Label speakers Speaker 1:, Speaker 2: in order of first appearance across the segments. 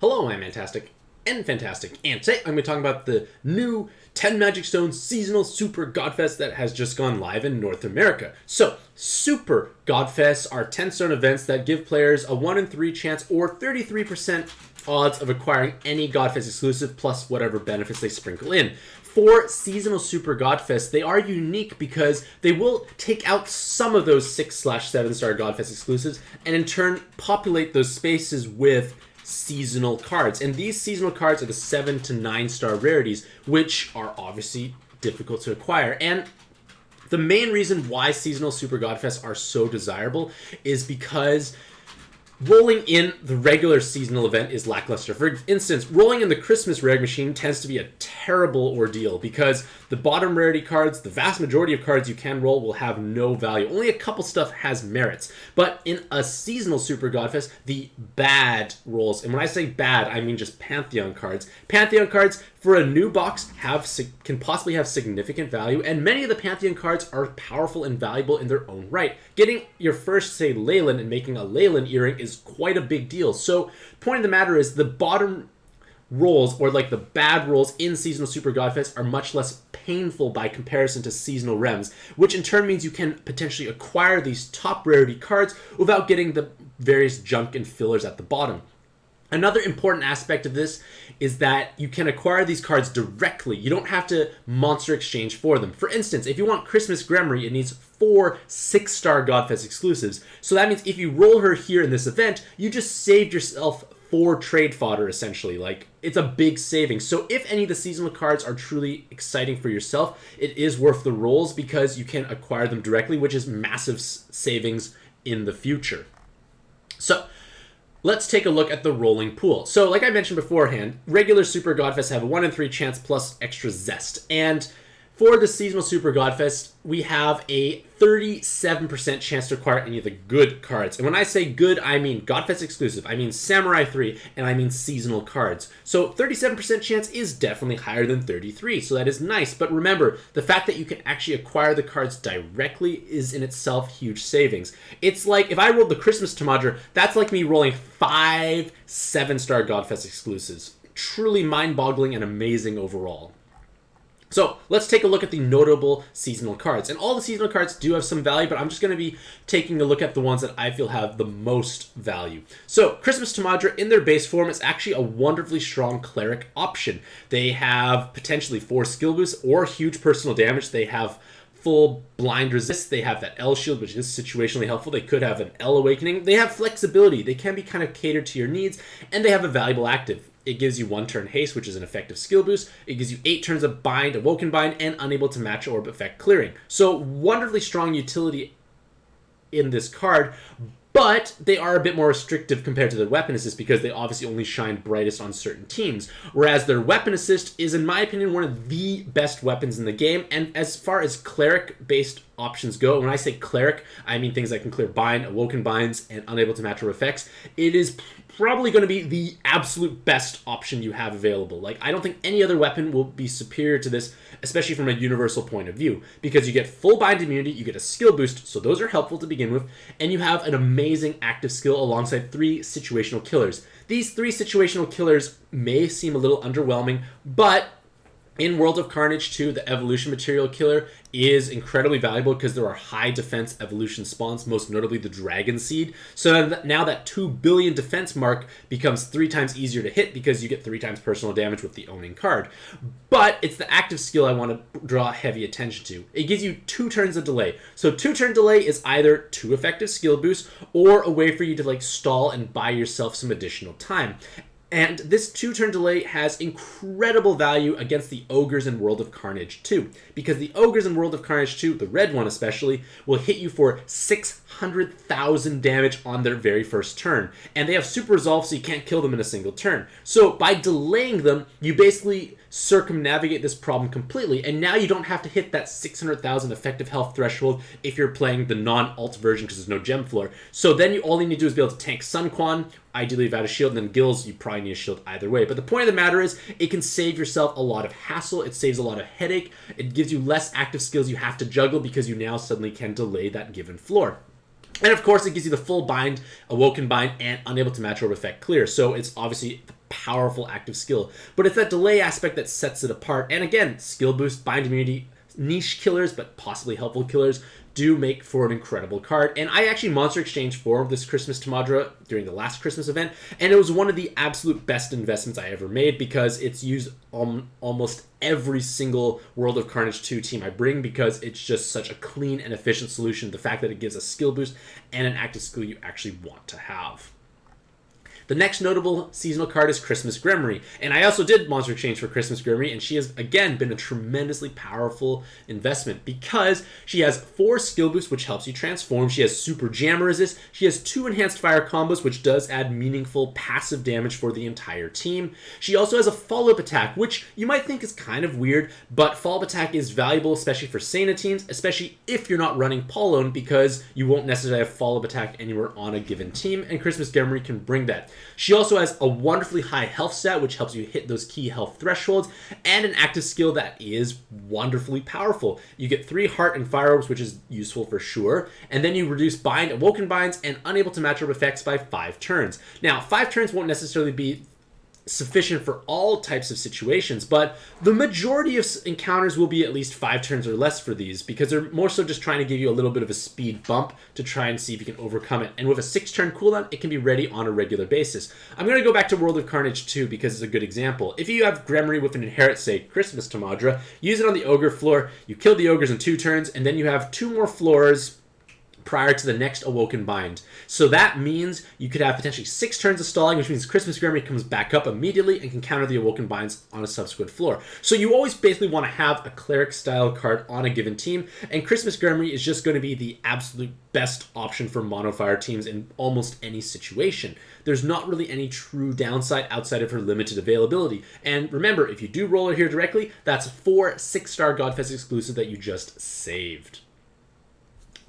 Speaker 1: Hello, I'm Fantastic and Fantastic, and today I'm going to be talking about the new 10 Magic Stones Seasonal Super Godfest that has just gone live in North America. So, Super Godfests are 10 stone events that give players a 1 in 3 chance or 33% odds of acquiring any Godfest exclusive plus whatever benefits they sprinkle in. For Seasonal Super Godfest, they are unique because they will take out some of those 6/7 star Godfest exclusives and in turn populate those spaces with seasonal cards. And these seasonal cards are the 7 to 9 star rarities, which are obviously difficult to acquire. And the main reason why Seasonal Super Godfests are so desirable is because rolling in the regular seasonal event is lackluster. For instance, rolling in the Christmas Rare Machine tends to be a terrible ordeal because the bottom rarity cards, the vast majority of cards you can roll, will have no value. Only a couple stuff has merits. But in a seasonal Super Godfest, the bad rolls, and when I say bad, I mean just Pantheon cards. Pantheon cards for a new box can possibly have significant value, and many of the Pantheon cards are powerful and valuable in their own right. Getting your first, say, Leyland and making a Leyland earring is quite a big deal. So, point of the matter is the bottom rolls, or like the bad rolls in Seasonal Super Godfest, are much less painful by comparison to Seasonal Rems, which in turn means you can potentially acquire these top rarity cards without getting the various junk and fillers at the bottom. Another important aspect of this is that you can acquire these cards directly. You don't have to monster exchange for them. For instance, if you want Christmas Gremry, it needs 4 6-star Godfest exclusives. So that means if you roll her here in this event, you just saved yourself 4 trade fodder, essentially. Like, it's a big saving. So if any of the seasonal cards are truly exciting for yourself, it is worth the rolls because you can acquire them directly, which is massive savings in the future. So, let's take a look at the rolling pool. So, like I mentioned beforehand, regular Super Godfests have a 1 in 3 chance plus extra zest. And for the Seasonal Super Godfest, we have a 37% chance to acquire any of the good cards. And when I say good, I mean Godfest exclusive, I mean Samurai 3, and I mean seasonal cards. So 37% chance is definitely higher than 33, so that is nice. But remember, the fact that you can actually acquire the cards directly is in itself huge savings. It's like, if I rolled the Christmas Tamadra, that's like me rolling 5 7-star Godfest exclusives. Truly mind-boggling and amazing overall. So, let's take a look at the notable seasonal cards. And all the seasonal cards do have some value, but I'm just going to be taking a look at the ones that I feel have the most value. So, Christmas Tamadra, in their base form, is actually a wonderfully strong cleric option. They have potentially 4 skill boosts or huge personal damage. They have full blind resist. They have that L shield, which is situationally helpful. They could have an L awakening. They have flexibility. They can be kind of catered to your needs, and they have a valuable active. It gives you 1 turn haste, which is an effective skill boost. It gives you 8 turns of bind, awoken bind, and unable to match orb effect clearing. So wonderfully strong utility in this card, but they are a bit more restrictive compared to their weapon assist because they obviously only shine brightest on certain teams. Whereas their weapon assist is, in my opinion, one of the best weapons in the game. And as far as cleric-based options go, when I say cleric, I mean things that can clear bind, awoken binds, and unable to match orb effects. It is probably going to be the absolute best option you have available. Like, I don't think any other weapon will be superior to this, especially from a universal point of view, because you get full bind immunity, you get a skill boost, so those are helpful to begin with, and you have an amazing active skill alongside 3 situational killers. These 3 situational killers may seem a little underwhelming, but in World of Carnage 2, the evolution material killer is incredibly valuable because there are high defense evolution spawns, most notably the Dragon Seed. So now that 2 billion defense mark becomes 3 times easier to hit because you get 3 times personal damage with the owning card. But it's the active skill I want to draw heavy attention to. It gives you 2 turns of delay. So 2 turn delay is either 2 effective skill boosts or a way for you to like stall and buy yourself some additional time. And this 2-turn delay has incredible value against the Ogres in World of Carnage 2. Because the Ogres in World of Carnage 2, the red one especially, will hit you for 600,000 damage on their very first turn. And they have super resolve, so you can't kill them in a single turn. So by delaying them, you basically circumnavigate this problem completely, and now you don't have to hit that 600,000 effective health threshold if you're playing the non-alt version because there's no gem floor. So then all you need to do is be able to tank Sun Quan, ideally without a shield, and then Gills, you probably need a shield either way. But the point of the matter is, it can save yourself a lot of hassle, it saves a lot of headache, it gives you less active skills you have to juggle because you now suddenly can delay that given floor. And of course, it gives you the full bind, awoken bind, and unable to match orb effect clear. So it's obviously the powerful active skill, but it's that delay aspect that sets it apart. And again, skill boost, bind immunity, niche killers, but possibly helpful killers, do make for an incredible card. And I actually Monster Exchange for this Christmas Tamadra during the last Christmas event, and it was one of the absolute best investments I ever made because it's used on almost every single World of Carnage 2 team I bring because it's just such a clean and efficient solution. The fact that it gives a skill boost and an active skill you actually want to have. The next notable seasonal card is Christmas Gremry, and I also did Monster Exchange for Christmas Gremry, and she has, again, been a tremendously powerful investment because she has 4 skill boosts, which helps you transform. She has super jammer resist. She has 2 enhanced fire combos, which does add meaningful passive damage for the entire team. She also has a follow-up attack, which you might think is kind of weird, but follow-up attack is valuable, especially for Sena teams, especially if you're not running Polone, because you won't necessarily have follow-up attack anywhere on a given team, and Christmas Gremry can bring that. She also has a wonderfully high health stat, which helps you hit those key health thresholds, and an active skill that is wonderfully powerful. You get 3 heart and fire orbs, which is useful for sure, and then you reduce bind, awoken binds, and unable to match up effects by 5 turns. Now, 5 turns won't necessarily be sufficient for all types of situations, but the majority of encounters will be at least 5 turns or less for these because they're more so just trying to give you a little bit of a speed bump to try and see if you can overcome it. And with a 6-turn cooldown, it can be ready on a regular basis. I'm going to go back to World of Carnage 2 because it's a good example. If you have Gremry with an inherit, say, Christmas Tamadra, use it on the Ogre floor, you kill the Ogres in 2 turns, and then you have 2 more floors prior to the next Awoken Bind. So that means you could have potentially 6 turns of stalling, which means Christmas Gremry comes back up immediately and can counter the Awoken Binds on a subsequent floor. So you always basically want to have a Cleric-style card on a given team, and Christmas Gremry is just going to be the absolute best option for mono-fire teams in almost any situation. There's not really any true downside outside of her limited availability. And remember, if you do roll her here directly, that's 4 6-star Godfest exclusive that you just saved.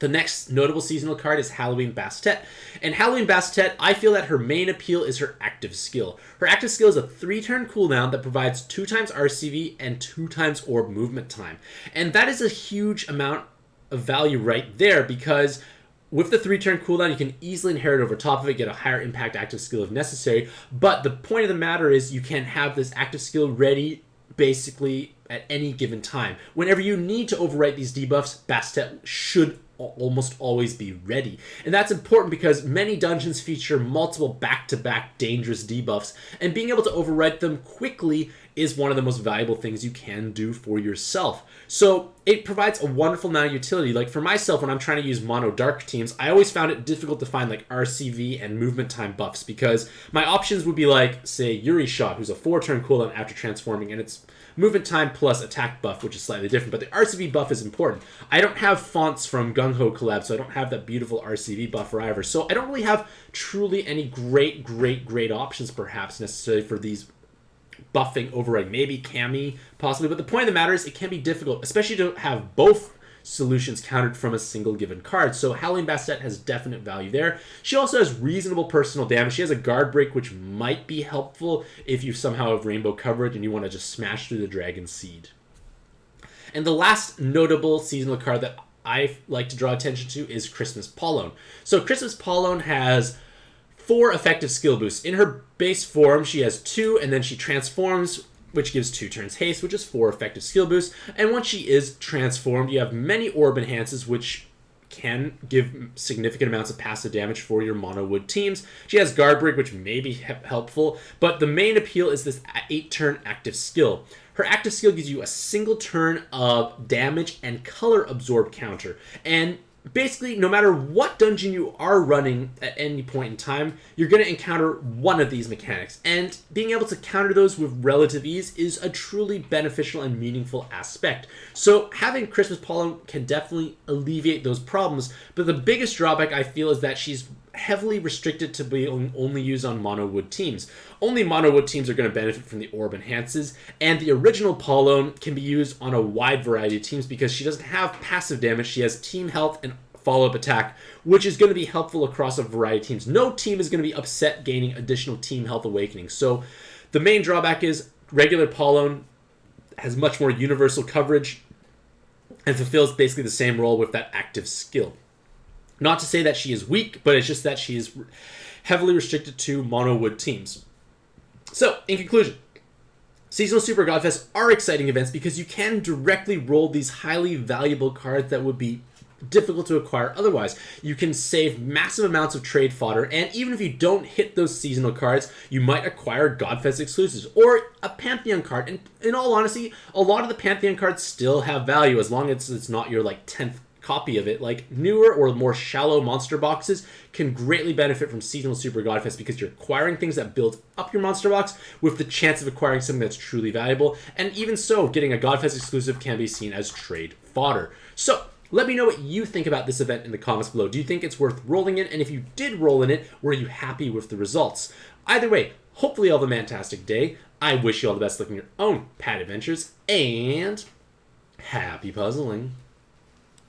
Speaker 1: The next notable seasonal card is Halloween Bastet. And Halloween Bastet, I feel that her main appeal is her active skill. Her active skill is a 3-turn cooldown that provides 2 times RCV and 2 times orb movement time. And that is a huge amount of value right there because with the 3-turn cooldown, you can easily inherit over top of it, get a higher impact active skill if necessary. But the point of the matter is you can have this active skill ready basically at any given time. Whenever you need to overwrite these debuffs, Bastet should almost always be ready. And that's important because many dungeons feature multiple back-to-back dangerous debuffs, and being able to overwrite them quickly is one of the most valuable things you can do for yourself. So it provides a wonderful amount of utility. Like for myself, when I'm trying to use mono dark teams, I always found it difficult to find like RCV and movement time buffs because my options would be like, say, Yuri Shot, who's a 4-turn cooldown after transforming, and it's movement time plus attack buff, which is slightly different, but the RCV buff is important. I don't have fonts from Gung Ho Collab, so I don't have that beautiful RCV buffer either. So I don't really have truly any great options perhaps necessarily for these buffing override. Maybe Cammy, possibly, but the point of the matter is it can be difficult, especially to have both solutions countered from a single given card. So Howling Bastet has definite value there. She also has reasonable personal damage. She has a guard break, which might be helpful if you somehow have rainbow coverage and you want to just smash through the Dragon Seed. And the last notable seasonal card that I like to draw attention to is Christmas Polone. So Christmas Polone has 4 effective skill boosts. In her base form, she has 2, and then she transforms, which gives 2 turns haste, which is 4 effective skill boosts. And once she is transformed, you have many orb enhances, which can give significant amounts of passive damage for your mono wood teams. She has guard break, which may be helpful, but the main appeal is this 8-turn active skill. Her active skill gives you a single turn of damage and color absorb counter. And basically, no matter what dungeon you are running at any point in time, you're going to encounter one of these mechanics. And being able to counter those with relative ease is a truly beneficial and meaningful aspect. So having Christmas Pollen can definitely alleviate those problems. But the biggest drawback, I feel, is that she's heavily restricted to be only used on mono wood teams. Only mono wood teams are going to benefit from the orb enhances, and the original Polone can be used on a wide variety of teams because she doesn't have passive damage. She has team health and follow-up attack, which is going to be helpful across a variety of teams. No team is going to be upset gaining additional team health awakening. So the main drawback is regular Polone has much more universal coverage and fulfills basically the same role with that active skill. Not to say that she is weak, but it's just that she is heavily restricted to mono wood teams. So, in conclusion, Seasonal Super Godfests are exciting events because you can directly roll these highly valuable cards that would be difficult to acquire otherwise. You can save massive amounts of trade fodder, and even if you don't hit those seasonal cards, you might acquire Godfest exclusives or a Pantheon card. And in all honesty, a lot of the Pantheon cards still have value as long as it's not your 10th copy of it. Like newer or more shallow monster boxes can greatly benefit from Seasonal Super Godfest because you're acquiring things that build up your monster box with the chance of acquiring something that's truly valuable. And even so, getting a Godfest exclusive can be seen as trade fodder. So let me know what you think about this event in the comments below. Do you think it's worth rolling in? And if you did roll in it, were you happy with the results? Either way, hopefully you all have a fantastic day. I wish you all the best looking at your own pad adventures, and happy puzzling.